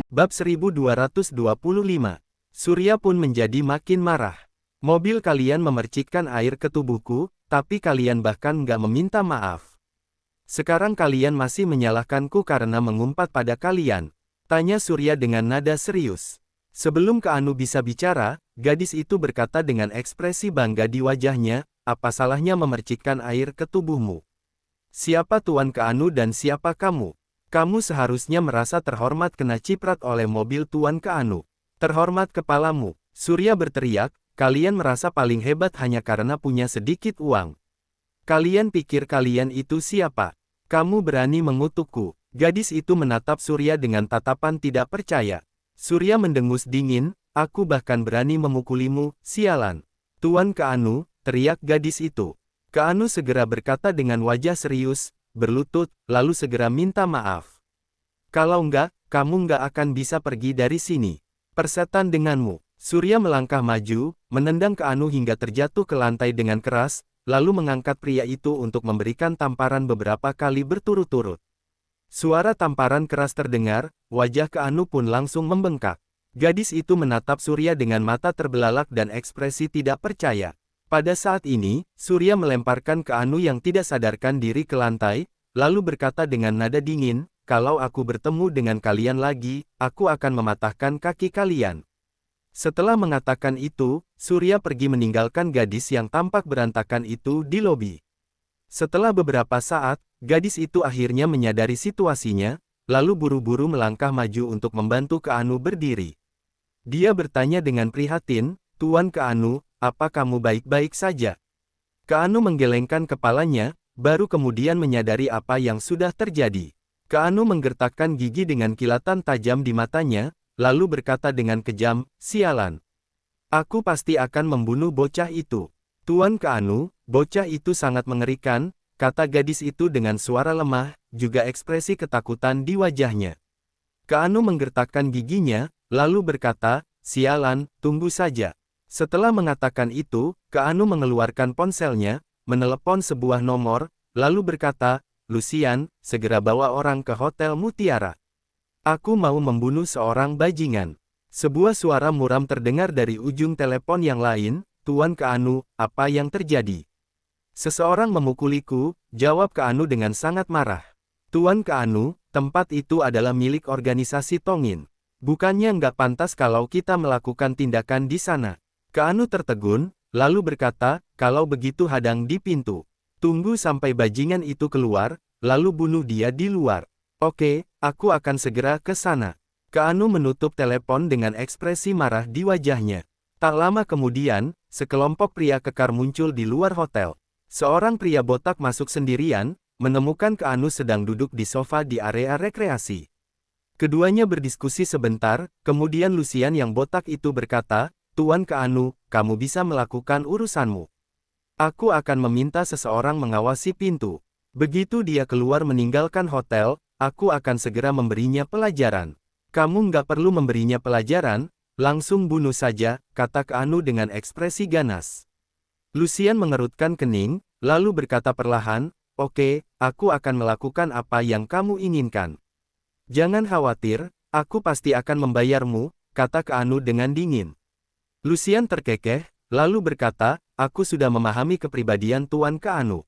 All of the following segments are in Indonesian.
Bab 1225. Surya pun menjadi makin marah. Mobil kalian memercikkan air ke tubuhku, tapi kalian bahkan nggak meminta maaf. Sekarang kalian masih menyalahkanku karena mengumpat pada kalian. Tanya Surya dengan nada serius. Sebelum Keanu bisa bicara, gadis itu berkata dengan ekspresi bangga di wajahnya, apa salahnya memercikkan air ke tubuhmu? Siapa Tuan Keanu dan siapa kamu? Kamu seharusnya merasa terhormat kena ciprat oleh mobil Tuan Keanu. Terhormat kepalamu, Surya berteriak, kalian merasa paling hebat hanya karena punya sedikit uang. Kalian pikir kalian itu siapa? Kamu berani mengutukku. Gadis itu menatap Surya dengan tatapan tidak percaya. Surya mendengus dingin, aku bahkan berani memukulimu, sialan. Tuan Keanu, teriak gadis itu. Keanu segera berkata dengan wajah serius, berlutut, lalu segera minta maaf. Kalau enggak, kamu enggak akan bisa pergi dari sini. Persetan denganmu. Surya melangkah maju, menendang Keanu hingga terjatuh ke lantai dengan keras, lalu mengangkat pria itu untuk memberikan tamparan beberapa kali berturut-turut. Suara tamparan keras terdengar, wajah Keanu pun langsung membengkak. Gadis itu menatap Surya dengan mata terbelalak dan ekspresi tidak percaya. Pada saat ini, Surya melemparkan Keanu yang tidak sadarkan diri ke lantai, lalu berkata dengan nada dingin, kalau aku bertemu dengan kalian lagi, aku akan mematahkan kaki kalian. Setelah mengatakan itu, Surya pergi meninggalkan gadis yang tampak berantakan itu di lobi. Setelah beberapa saat, gadis itu akhirnya menyadari situasinya, lalu buru-buru melangkah maju untuk membantu Keanu berdiri. Dia bertanya dengan prihatin, Tuan Keanu, apa kamu baik-baik saja? Keanu menggelengkan kepalanya, baru kemudian menyadari apa yang sudah terjadi. Keanu menggertakkan gigi dengan kilatan tajam di matanya, lalu berkata dengan kejam, sialan. Aku pasti akan membunuh bocah itu. Tuan Keanu, bocah itu sangat mengerikan, kata gadis itu dengan suara lemah, juga ekspresi ketakutan di wajahnya. Keanu menggertakkan giginya, lalu berkata, sialan, tunggu saja. Setelah mengatakan itu, Keanu mengeluarkan ponselnya, menelepon sebuah nomor, lalu berkata, Lucian, segera bawa orang ke Hotel Mutiara. Aku mau membunuh seorang bajingan. Sebuah suara muram terdengar dari ujung telepon yang lain, Tuan Keanu, apa yang terjadi? Seseorang memukuliku, jawab Keanu dengan sangat marah. Tuan Keanu, tempat itu adalah milik organisasi Tongin. Bukannya nggak pantas kalau kita melakukan tindakan di sana. Keanu tertegun, lalu berkata, kalau begitu hadang di pintu. Tunggu sampai bajingan itu keluar, lalu bunuh dia di luar. Oke, aku akan segera ke sana. Keanu menutup telepon dengan ekspresi marah di wajahnya. Tak lama kemudian, sekelompok pria kekar muncul di luar hotel. Seorang pria botak masuk sendirian, menemukan Keanu sedang duduk di sofa di area rekreasi. Keduanya berdiskusi sebentar, kemudian Lucian yang botak itu berkata, Tuan Keanu, kamu bisa melakukan urusanmu. Aku akan meminta seseorang mengawasi pintu. Begitu dia keluar meninggalkan hotel, aku akan segera memberinya pelajaran. Kamu nggak perlu memberinya pelajaran, langsung bunuh saja, kata Keanu dengan ekspresi ganas. Lucian mengerutkan kening, lalu berkata perlahan, oke, aku akan melakukan apa yang kamu inginkan. Jangan khawatir, aku pasti akan membayarmu, kata Keanu dengan dingin. Lucian terkekeh, lalu berkata, aku sudah memahami kepribadian Tuan Keanu.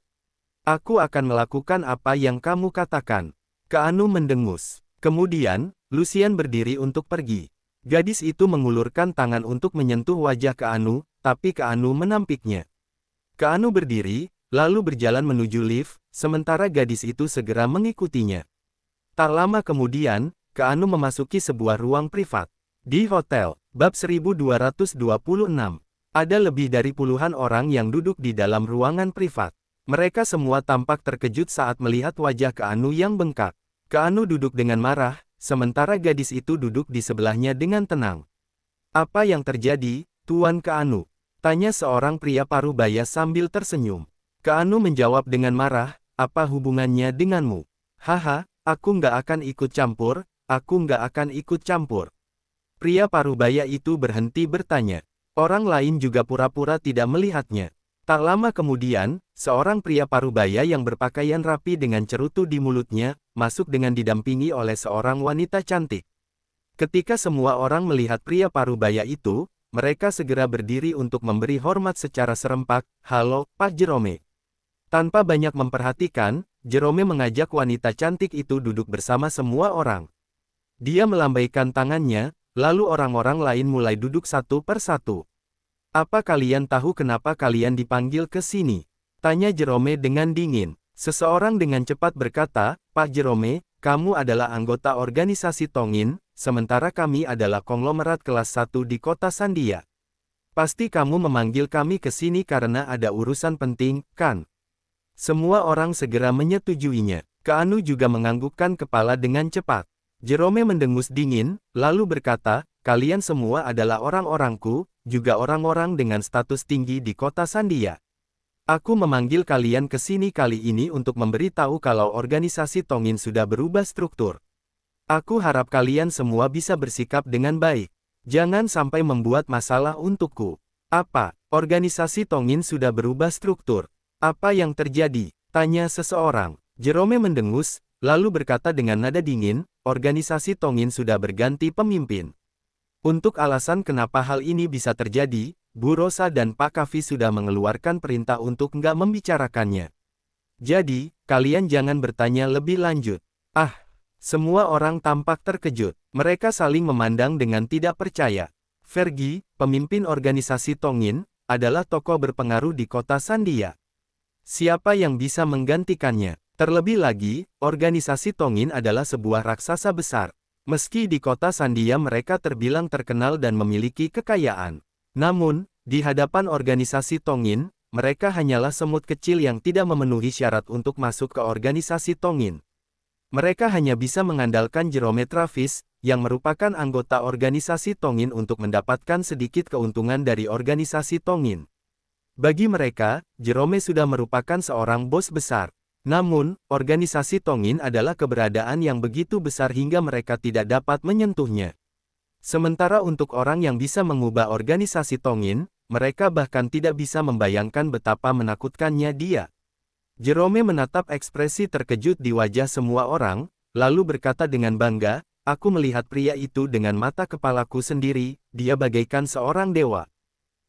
Aku akan melakukan apa yang kamu katakan. Keanu mendengus. Kemudian, Lucian berdiri untuk pergi. Gadis itu mengulurkan tangan untuk menyentuh wajah Keanu, tapi Keanu menampiknya. Keanu berdiri, lalu berjalan menuju lift, sementara gadis itu segera mengikutinya. Tak lama kemudian, Keanu memasuki sebuah ruang privat. Di hotel, bab 1226, ada lebih dari puluhan orang yang duduk di dalam ruangan privat. Mereka semua tampak terkejut saat melihat wajah Keanu yang bengkak. Keanu duduk dengan marah, sementara gadis itu duduk di sebelahnya dengan tenang. Apa yang terjadi, Tuan Keanu? Tanya seorang pria parubaya sambil tersenyum. Keanu menjawab dengan marah, apa hubungannya denganmu? Haha, aku nggak akan ikut campur, aku nggak akan ikut campur. Pria parubaya itu berhenti bertanya. Orang lain juga pura-pura tidak melihatnya. Tak lama kemudian, seorang pria parubaya yang berpakaian rapi dengan cerutu di mulutnya, masuk dengan didampingi oleh seorang wanita cantik. Ketika semua orang melihat pria parubaya itu, mereka segera berdiri untuk memberi hormat secara serempak. "Halo, Pak Jerome." Tanpa banyak memperhatikan, Jerome mengajak wanita cantik itu duduk bersama semua orang. Dia melambaikan tangannya, lalu orang-orang lain mulai duduk satu per satu. "Apa kalian tahu kenapa kalian dipanggil ke sini?" tanya Jerome dengan dingin. Seseorang dengan cepat berkata, "Pak Jerome, kamu adalah anggota organisasi Tongin, sementara kami adalah konglomerat kelas 1 di kota Sandia. Pasti kamu memanggil kami ke sini karena ada urusan penting, kan?" Semua orang segera menyetujuinya. Keanu juga menganggukkan kepala dengan cepat. Jerome mendengus dingin, lalu berkata, "Kalian semua adalah orang-orangku, juga orang-orang dengan status tinggi di kota Sandia. Aku memanggil kalian ke sini kali ini untuk memberitahu kalau organisasi Tongin sudah berubah struktur. Aku harap kalian semua bisa bersikap dengan baik. Jangan sampai membuat masalah untukku." "Apa? Organisasi Tongin sudah berubah struktur? Apa yang terjadi?" tanya seseorang. Jerome mendengus, lalu berkata dengan nada dingin, "Organisasi Tongin sudah berganti pemimpin. Untuk alasan kenapa hal ini bisa terjadi, Bu Rosa dan Pak Kavi sudah mengeluarkan perintah untuk nggak membicarakannya. Jadi, kalian jangan bertanya lebih lanjut." "Ah!" Semua orang tampak terkejut. Mereka saling memandang dengan tidak percaya. Fergie, pemimpin organisasi Tongin, adalah tokoh berpengaruh di kota Sandia. Siapa yang bisa menggantikannya? Terlebih lagi, organisasi Tongin adalah sebuah raksasa besar. Meski di kota Sandia mereka terbilang terkenal dan memiliki kekayaan. Namun, di hadapan organisasi Tongin, mereka hanyalah semut kecil yang tidak memenuhi syarat untuk masuk ke organisasi Tongin. Mereka hanya bisa mengandalkan Jerome Travis, yang merupakan anggota organisasi Tongin untuk mendapatkan sedikit keuntungan dari organisasi Tongin. Bagi mereka, Jerome sudah merupakan seorang bos besar. Namun, organisasi Tongin adalah keberadaan yang begitu besar hingga mereka tidak dapat menyentuhnya. Sementara untuk orang yang bisa mengubah organisasi Tongin, mereka bahkan tidak bisa membayangkan betapa menakutkannya dia. Jerome menatap ekspresi terkejut di wajah semua orang, lalu berkata dengan bangga, "Aku melihat pria itu dengan mata kepalaku sendiri, dia bagaikan seorang dewa.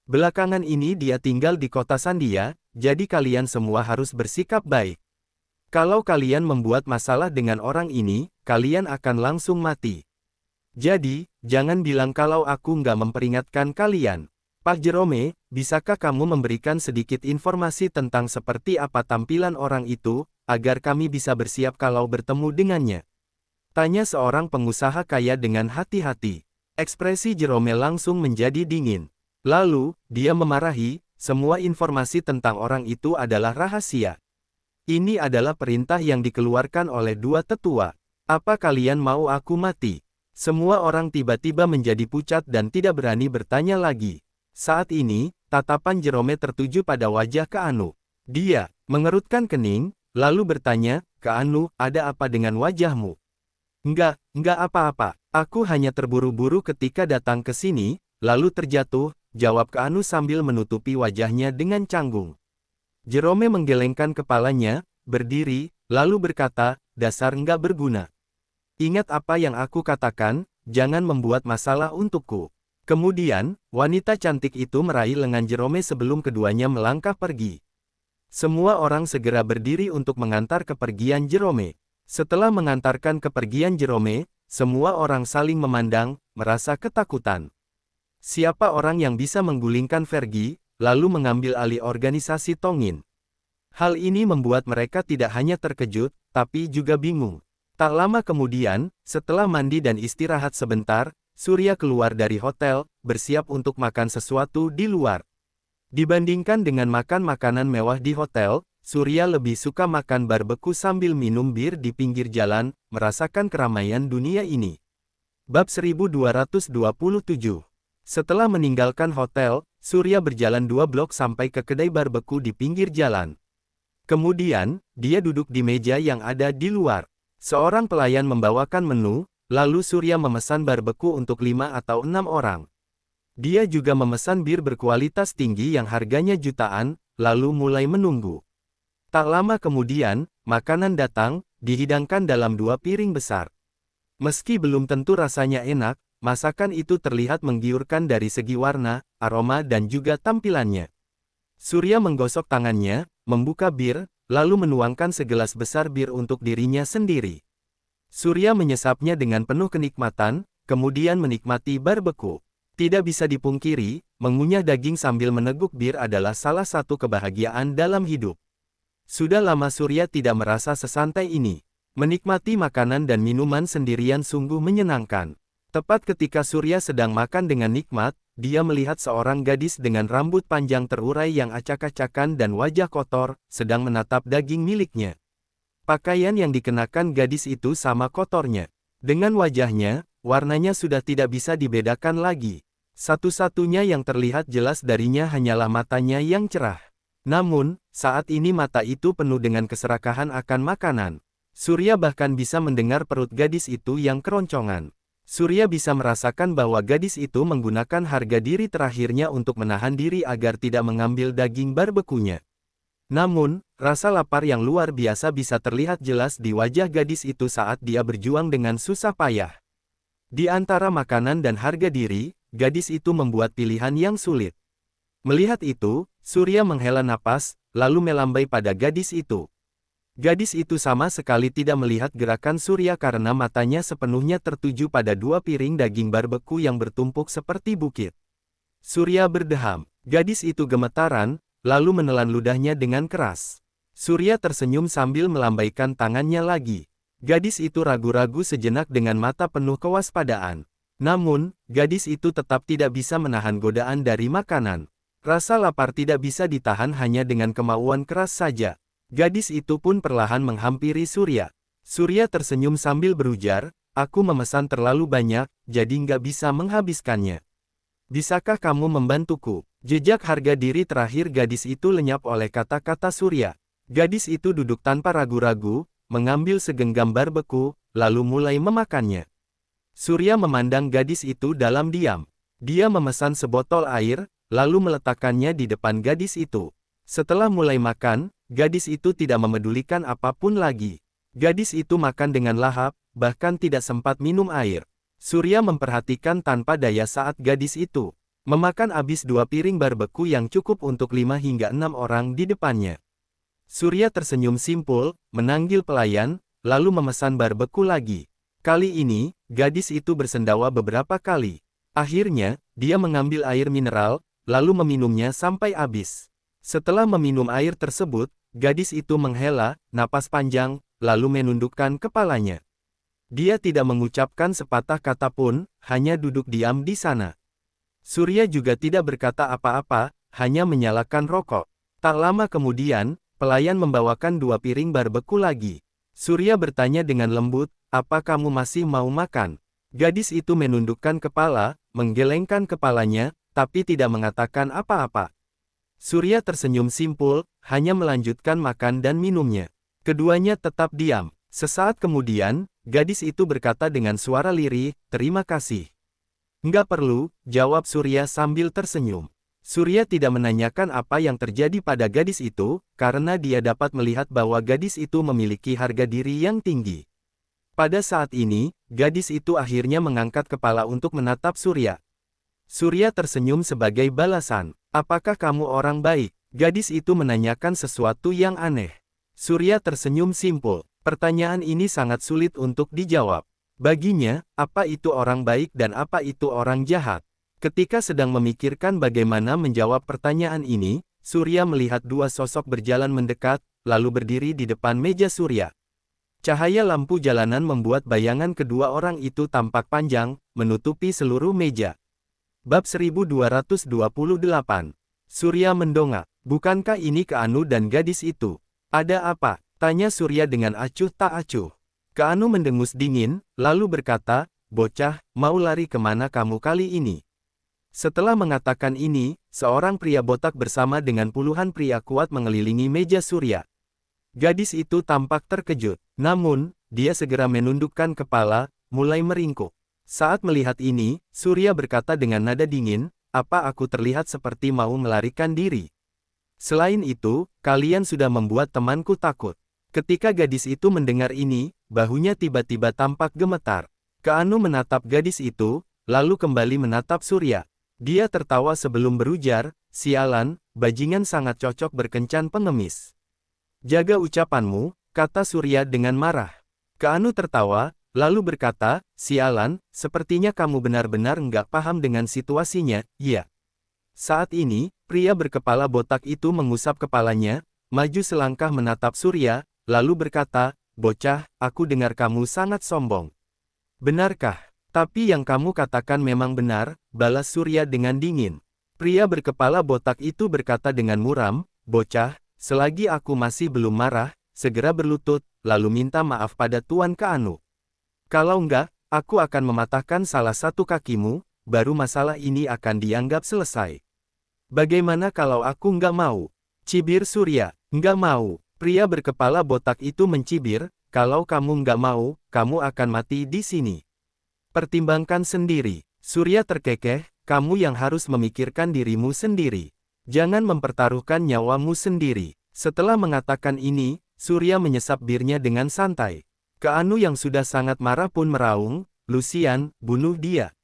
Belakangan ini dia tinggal di kota Sandia, jadi kalian semua harus bersikap baik. Kalau kalian membuat masalah dengan orang ini, kalian akan langsung mati. Jadi, jangan bilang kalau aku nggak memperingatkan kalian." "Pak Jerome, bisakah kamu memberikan sedikit informasi tentang seperti apa tampilan orang itu, agar kami bisa bersiap kalau bertemu dengannya?" tanya seorang pengusaha kaya dengan hati-hati. Ekspresi Jerome langsung menjadi dingin. Lalu, dia memarahi, "Semua informasi tentang orang itu adalah rahasia. Ini adalah perintah yang dikeluarkan oleh dua tetua. Apa kalian mau aku mati?" Semua orang tiba-tiba menjadi pucat dan tidak berani bertanya lagi. Saat ini, tatapan Jerome tertuju pada wajah Keanu. Dia mengerutkan kening, lalu bertanya, "Keanu, ada apa dengan wajahmu?" Enggak apa-apa. Aku hanya terburu-buru ketika datang ke sini, lalu terjatuh," jawab Keanu sambil menutupi wajahnya dengan canggung. Jerome menggelengkan kepalanya, berdiri, lalu berkata, "Dasar enggak berguna. Ingat apa yang aku katakan, jangan membuat masalah untukku." Kemudian, wanita cantik itu meraih lengan Jerome sebelum keduanya melangkah pergi. Semua orang segera berdiri untuk mengantar kepergian Jerome. Setelah mengantarkan kepergian Jerome, semua orang saling memandang, merasa ketakutan. Siapa orang yang bisa menggulingkan Fergie, lalu mengambil alih organisasi Tongin? Hal ini membuat mereka tidak hanya terkejut, tapi juga bingung. Tak lama kemudian, setelah mandi dan istirahat sebentar, Surya keluar dari hotel, bersiap untuk makan sesuatu di luar. Dibandingkan dengan makan makanan mewah di hotel, Surya lebih suka makan barbeque sambil minum bir di pinggir jalan, merasakan keramaian dunia ini. Bab 1227. Setelah meninggalkan hotel, Surya berjalan 2 blok sampai ke kedai barbeque di pinggir jalan. Kemudian, dia duduk di meja yang ada di luar. Seorang pelayan membawakan menu, lalu Surya memesan barbeque untuk 5 atau 6 orang. Dia juga memesan bir berkualitas tinggi yang harganya jutaan, lalu mulai menunggu. Tak lama kemudian, makanan datang, dihidangkan dalam 2 piring besar. Meski belum tentu rasanya enak, masakan itu terlihat menggiurkan dari segi warna, aroma dan juga tampilannya. Surya menggosok tangannya, membuka bir, lalu menuangkan segelas besar bir untuk dirinya sendiri. Surya menyesapnya dengan penuh kenikmatan, kemudian menikmati barbeku. Tidak bisa dipungkiri, mengunyah daging sambil meneguk bir adalah salah satu kebahagiaan dalam hidup. Sudah lama Surya tidak merasa sesantai ini. Menikmati makanan dan minuman sendirian sungguh menyenangkan. Tepat ketika Surya sedang makan dengan nikmat, dia melihat seorang gadis dengan rambut panjang terurai yang acak-acakan dan wajah kotor, sedang menatap daging miliknya. Pakaian yang dikenakan gadis itu sama kotornya. Dengan wajahnya, warnanya sudah tidak bisa dibedakan lagi. Satu-satunya yang terlihat jelas darinya hanyalah matanya yang cerah. Namun, saat ini mata itu penuh dengan keserakahan akan makanan. Surya bahkan bisa mendengar perut gadis itu yang keroncongan. Surya bisa merasakan bahwa gadis itu menggunakan harga diri terakhirnya untuk menahan diri agar tidak mengambil daging barbekunya. Namun, rasa lapar yang luar biasa bisa terlihat jelas di wajah gadis itu saat dia berjuang dengan susah payah. Di antara makanan dan harga diri, gadis itu membuat pilihan yang sulit. Melihat itu, Surya menghela napas, lalu melambai pada gadis itu. Gadis itu sama sekali tidak melihat gerakan Surya karena matanya sepenuhnya tertuju pada dua piring daging barbeku yang bertumpuk seperti bukit. Surya berdeham. Gadis itu gemetaran, lalu menelan ludahnya dengan keras. Surya tersenyum sambil melambaikan tangannya lagi. Gadis itu ragu-ragu sejenak dengan mata penuh kewaspadaan. Namun, gadis itu tetap tidak bisa menahan godaan dari makanan. Rasa lapar tidak bisa ditahan hanya dengan kemauan keras saja. Gadis itu pun perlahan menghampiri Surya. Surya tersenyum sambil berujar, aku memesan terlalu banyak, jadi nggak bisa menghabiskannya. Bisakah kamu membantuku? Jejak harga diri terakhir gadis itu lenyap oleh kata-kata Surya. Gadis itu duduk tanpa ragu-ragu, mengambil segenggam barbeku, lalu mulai memakannya. Surya memandang gadis itu dalam diam. Dia memesan sebotol air, lalu meletakkannya di depan gadis itu. Setelah mulai makan, gadis itu tidak memedulikan apapun lagi. Gadis itu makan dengan lahap, bahkan tidak sempat minum air. Surya memperhatikan tanpa daya saat gadis itu memakan habis 2 piring barbeku yang cukup untuk 5 hingga 6 orang di depannya. Surya tersenyum simpul, menanggil pelayan, lalu memesan barbeku lagi. Kali ini, gadis itu bersendawa beberapa kali. Akhirnya, dia mengambil air mineral, lalu meminumnya sampai habis. Setelah meminum air tersebut, gadis itu menghela napas panjang, lalu menundukkan kepalanya. Dia tidak mengucapkan sepatah kata pun, hanya duduk diam di sana. Surya juga tidak berkata apa-apa, hanya menyalakan rokok. Tak lama kemudian, pelayan membawakan 2 piring barbeku lagi. Surya bertanya dengan lembut, apa kamu masih mau makan? Gadis itu menundukkan kepala, menggelengkan kepalanya, tapi tidak mengatakan apa-apa. Surya tersenyum simpul, hanya melanjutkan makan dan minumnya. Keduanya tetap diam. Sesaat kemudian, gadis itu berkata dengan suara lirih, terima kasih. Nggak perlu, jawab Surya sambil tersenyum. Surya tidak menanyakan apa yang terjadi pada gadis itu, karena dia dapat melihat bahwa gadis itu memiliki harga diri yang tinggi. Pada saat ini, gadis itu akhirnya mengangkat kepala untuk menatap Surya. Surya tersenyum sebagai balasan. Apakah kamu orang baik? Gadis itu menanyakan sesuatu yang aneh. Surya tersenyum simpul. Pertanyaan ini sangat sulit untuk dijawab. Baginya, apa itu orang baik dan apa itu orang jahat? Ketika sedang memikirkan bagaimana menjawab pertanyaan ini, Surya melihat 2 sosok berjalan mendekat, lalu berdiri di depan meja Surya. Cahaya lampu jalanan membuat bayangan kedua orang itu tampak panjang, menutupi seluruh meja. Bab 1228. Surya mendongak. Bukankah ini Keanu dan gadis itu? Ada apa? Tanya Surya dengan acuh tak acuh. Keanu mendengus dingin, lalu berkata, bocah, mau lari kemana kamu kali ini? Setelah mengatakan ini, seorang pria botak bersama dengan puluhan pria kuat mengelilingi meja Surya. Gadis itu tampak terkejut, namun, dia segera menundukkan kepala, mulai meringkuk. Saat melihat ini, Surya berkata dengan nada dingin, apa aku terlihat seperti mau melarikan diri? Selain itu, kalian sudah membuat temanku takut. Ketika gadis itu mendengar ini, bahunya tiba-tiba tampak gemetar. Keanu menatap gadis itu, lalu kembali menatap Surya. Dia tertawa sebelum berujar, "Sialan, bajingan sangat cocok berkencan pengemis." "Jaga ucapanmu," kata Surya dengan marah. Keanu tertawa, lalu berkata, "Sialan, sepertinya kamu benar-benar nggak paham dengan situasinya, iya." Saat ini, pria berkepala botak itu mengusap kepalanya, maju selangkah menatap Surya, lalu berkata, "Bocah, aku dengar kamu sangat sombong. Benarkah? Tapi yang kamu katakan memang benar," balas Surya dengan dingin. Pria berkepala botak itu berkata dengan muram, "Bocah, selagi aku masih belum marah, segera berlutut, lalu minta maaf pada Tuan Keanu. Kalau enggak, aku akan mematahkan salah satu kakimu, baru masalah ini akan dianggap selesai." "Bagaimana kalau aku enggak mau?" cibir Surya. "Enggak mau." Pria berkepala botak itu mencibir, "Kalau kamu enggak mau, kamu akan mati di sini. Pertimbangkan sendiri." Surya terkekeh, "Kamu yang harus memikirkan dirimu sendiri. Jangan mempertaruhkan nyawamu sendiri." Setelah mengatakan ini, Surya menyesap birnya dengan santai. Keanu yang sudah sangat marah pun meraung, "Lucian, bunuh dia."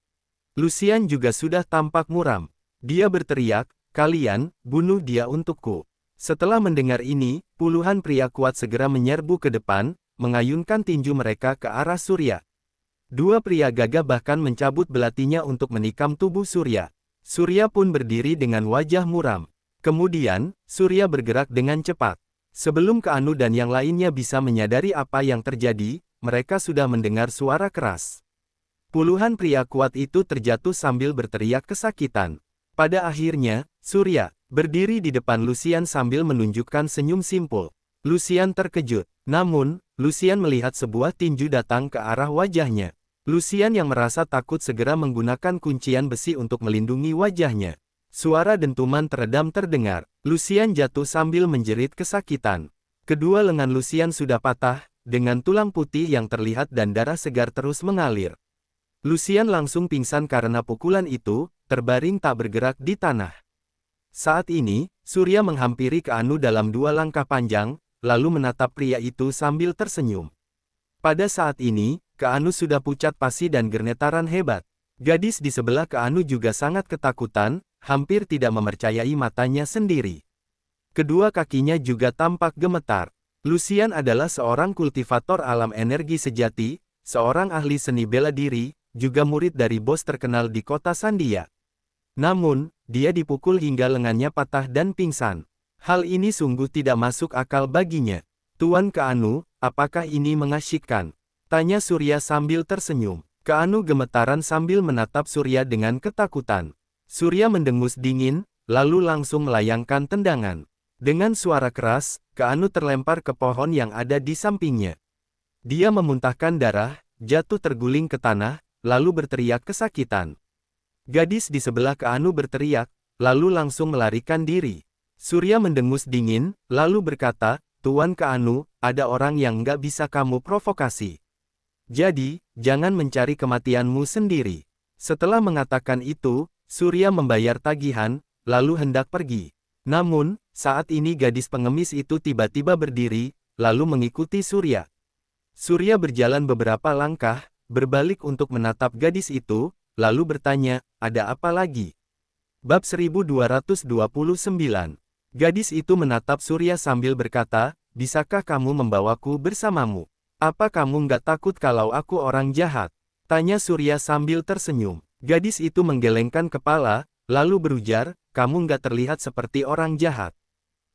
Lucian juga sudah tampak muram. Dia berteriak, "Kalian, bunuh dia untukku." Setelah mendengar ini, puluhan pria kuat segera menyerbu ke depan, mengayunkan tinju mereka ke arah Surya. Dua pria gagah bahkan mencabut belatinya untuk menikam tubuh Surya. Surya pun berdiri dengan wajah muram. Kemudian, Surya bergerak dengan cepat. Sebelum Keanu dan yang lainnya bisa menyadari apa yang terjadi, mereka sudah mendengar suara keras. Puluhan pria kuat itu terjatuh sambil berteriak kesakitan. Pada akhirnya, Surya berdiri di depan Lucian sambil menunjukkan senyum simpul. Lucian terkejut. Namun, Lucian melihat sebuah tinju datang ke arah wajahnya. Lucian yang merasa takut segera menggunakan kuncian besi untuk melindungi wajahnya. Suara dentuman teredam terdengar. Lucian jatuh sambil menjerit kesakitan. Kedua lengan Lucian sudah patah, dengan tulang putih yang terlihat dan darah segar terus mengalir. Lucian langsung pingsan karena pukulan itu, terbaring tak bergerak di tanah. Saat ini, Surya menghampiri Keanu dalam 2 langkah panjang, lalu menatap pria itu sambil tersenyum. Pada saat ini, Keanu sudah pucat pasi dan gernetaran hebat. Gadis di sebelah Keanu juga sangat ketakutan, hampir tidak mempercayai matanya sendiri. Kedua kakinya juga tampak gemetar. Lucian adalah seorang kultivator alam energi sejati, seorang ahli seni bela diri, juga murid dari bos terkenal di kota Sandia. Namun, dia dipukul hingga lengannya patah dan pingsan. Hal ini sungguh tidak masuk akal baginya. "Tuan Keanu, apakah ini mengasyikkan?" tanya Surya sambil tersenyum. Keanu gemetaran sambil menatap Surya dengan ketakutan. Surya mendengus dingin, lalu langsung melayangkan tendangan. Dengan suara keras, Keanu terlempar ke pohon yang ada di sampingnya. Dia memuntahkan darah, jatuh terguling ke tanah, lalu berteriak kesakitan. Gadis di sebelah Keanu berteriak, lalu langsung melarikan diri. Surya mendengus dingin, lalu berkata, "Tuan Keanu, ada orang yang nggak bisa kamu provokasi. Jadi, jangan mencari kematianmu sendiri." Setelah mengatakan itu, Surya membayar tagihan, lalu hendak pergi. Namun, saat ini gadis pengemis itu tiba-tiba berdiri, lalu mengikuti Surya. Surya berjalan beberapa langkah, berbalik untuk menatap gadis itu, lalu bertanya, "Ada apa lagi?" Bab 1229. Gadis itu menatap Surya sambil berkata, "Bisakah kamu membawaku bersamamu? Apa kamu nggak takut kalau aku orang jahat?" tanya Surya sambil tersenyum. Gadis itu menggelengkan kepala, lalu berujar, "Kamu nggak terlihat seperti orang jahat."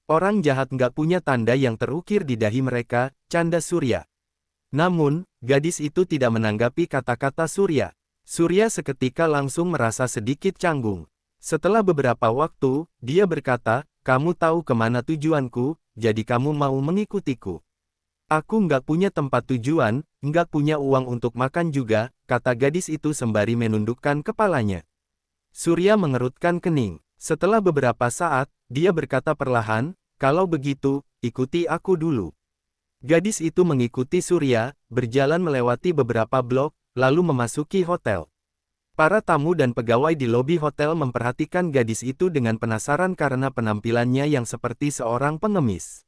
"Orang jahat nggak punya tanda yang terukir di dahi mereka," canda Surya. Namun, gadis itu tidak menanggapi kata-kata Surya. Surya seketika langsung merasa sedikit canggung. Setelah beberapa waktu, dia berkata, "Kamu tahu kemana tujuanku, jadi kamu mau mengikutiku." "Aku nggak punya tempat tujuan, nggak punya uang untuk makan juga," kata gadis itu sembari menundukkan kepalanya. Surya mengerutkan kening. Setelah beberapa saat, dia berkata perlahan, "Kalau begitu, ikuti aku dulu." Gadis itu mengikuti Surya, berjalan melewati beberapa blok, lalu memasuki hotel. Para tamu dan pegawai di lobi hotel memperhatikan gadis itu dengan penasaran karena penampilannya yang seperti seorang pengemis.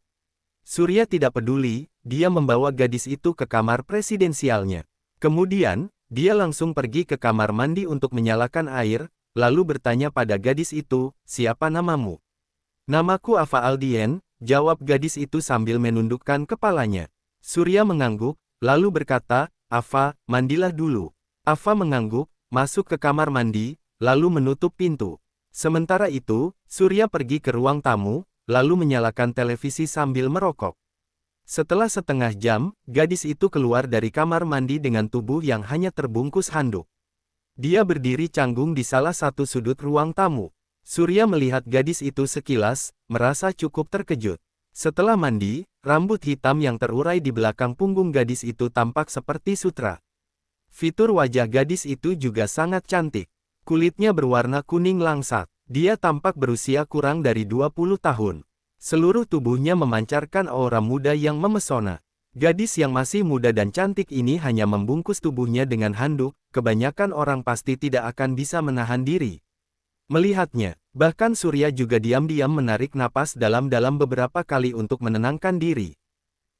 Surya tidak peduli, dia membawa gadis itu ke kamar presidensialnya. Kemudian, Dia langsung pergi ke kamar mandi untuk menyalakan air, lalu bertanya pada gadis itu, "Siapa namamu?" "Namaku Ava Aldien," jawab gadis itu sambil menundukkan kepalanya. Surya mengangguk, lalu berkata, "Ava, mandilah dulu." Ava mengangguk, masuk ke kamar mandi, lalu menutup pintu. Sementara itu, Surya pergi ke ruang tamu, lalu menyalakan televisi sambil merokok. Setelah setengah jam, gadis itu keluar dari kamar mandi dengan tubuh yang hanya terbungkus handuk. Dia berdiri canggung di salah satu sudut ruang tamu. Surya melihat gadis itu sekilas, merasa cukup terkejut. Setelah mandi, rambut hitam yang terurai di belakang punggung gadis itu tampak seperti sutra. Fitur wajah gadis itu juga sangat cantik. Kulitnya berwarna kuning langsat. Dia tampak berusia kurang dari 20 tahun. Seluruh tubuhnya memancarkan aura muda yang memesona. Gadis yang masih muda dan cantik ini hanya membungkus tubuhnya dengan handuk, kebanyakan orang pasti tidak akan bisa menahan diri. Melihatnya, bahkan Surya juga diam-diam menarik napas dalam-dalam beberapa kali untuk menenangkan diri.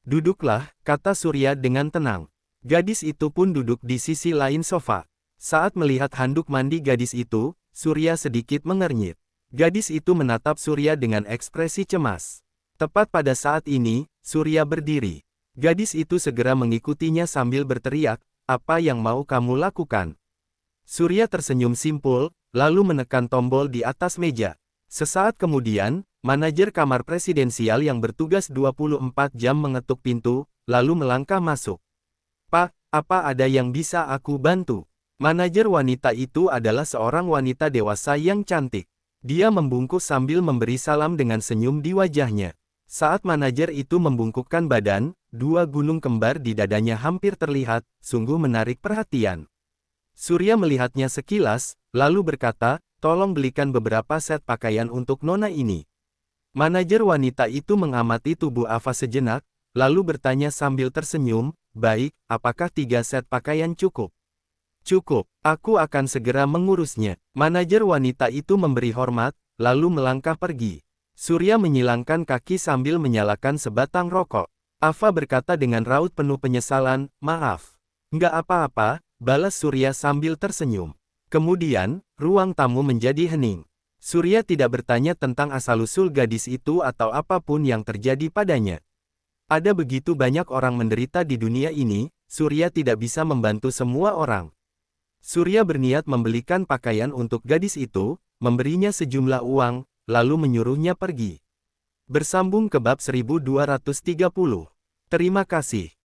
"Duduklah," kata Surya dengan tenang. Gadis itu pun duduk di sisi lain sofa. Saat melihat handuk mandi gadis itu, Surya sedikit mengernyit. Gadis itu menatap Surya dengan ekspresi cemas. Tepat pada saat ini, Surya berdiri. Gadis itu segera mengikutinya sambil berteriak, "Apa yang mau kamu lakukan?" Surya tersenyum simpul, lalu menekan tombol di atas meja. Sesaat kemudian, manajer kamar presidensial yang bertugas 24 jam mengetuk pintu, lalu melangkah masuk. "Pak, apa ada yang bisa aku bantu?" Manajer wanita itu adalah seorang wanita dewasa yang cantik. Dia membungkuk sambil memberi salam dengan senyum di wajahnya. Saat manajer itu membungkukkan badan, dua gunung kembar di dadanya hampir terlihat, sungguh menarik perhatian. Surya melihatnya sekilas, lalu berkata, "Tolong belikan beberapa set pakaian untuk nona ini." Manajer wanita itu mengamati tubuh Ava sejenak, lalu bertanya sambil tersenyum, "Baik, apakah 3 set pakaian cukup?" "Cukup, aku akan segera mengurusnya." Manajer wanita itu memberi hormat, lalu melangkah pergi. Surya menyilangkan kaki sambil menyalakan sebatang rokok. Ava berkata dengan raut penuh penyesalan, "Maaf." "Nggak apa-apa," balas Surya sambil tersenyum. Kemudian, ruang tamu menjadi hening. Surya tidak bertanya tentang asal-usul gadis itu atau apapun yang terjadi padanya. Ada begitu banyak orang menderita di dunia ini, Surya tidak bisa membantu semua orang. Surya berniat membelikan pakaian untuk gadis itu, memberinya sejumlah uang, lalu menyuruhnya pergi. Bersambung ke bab 1230. Terima kasih.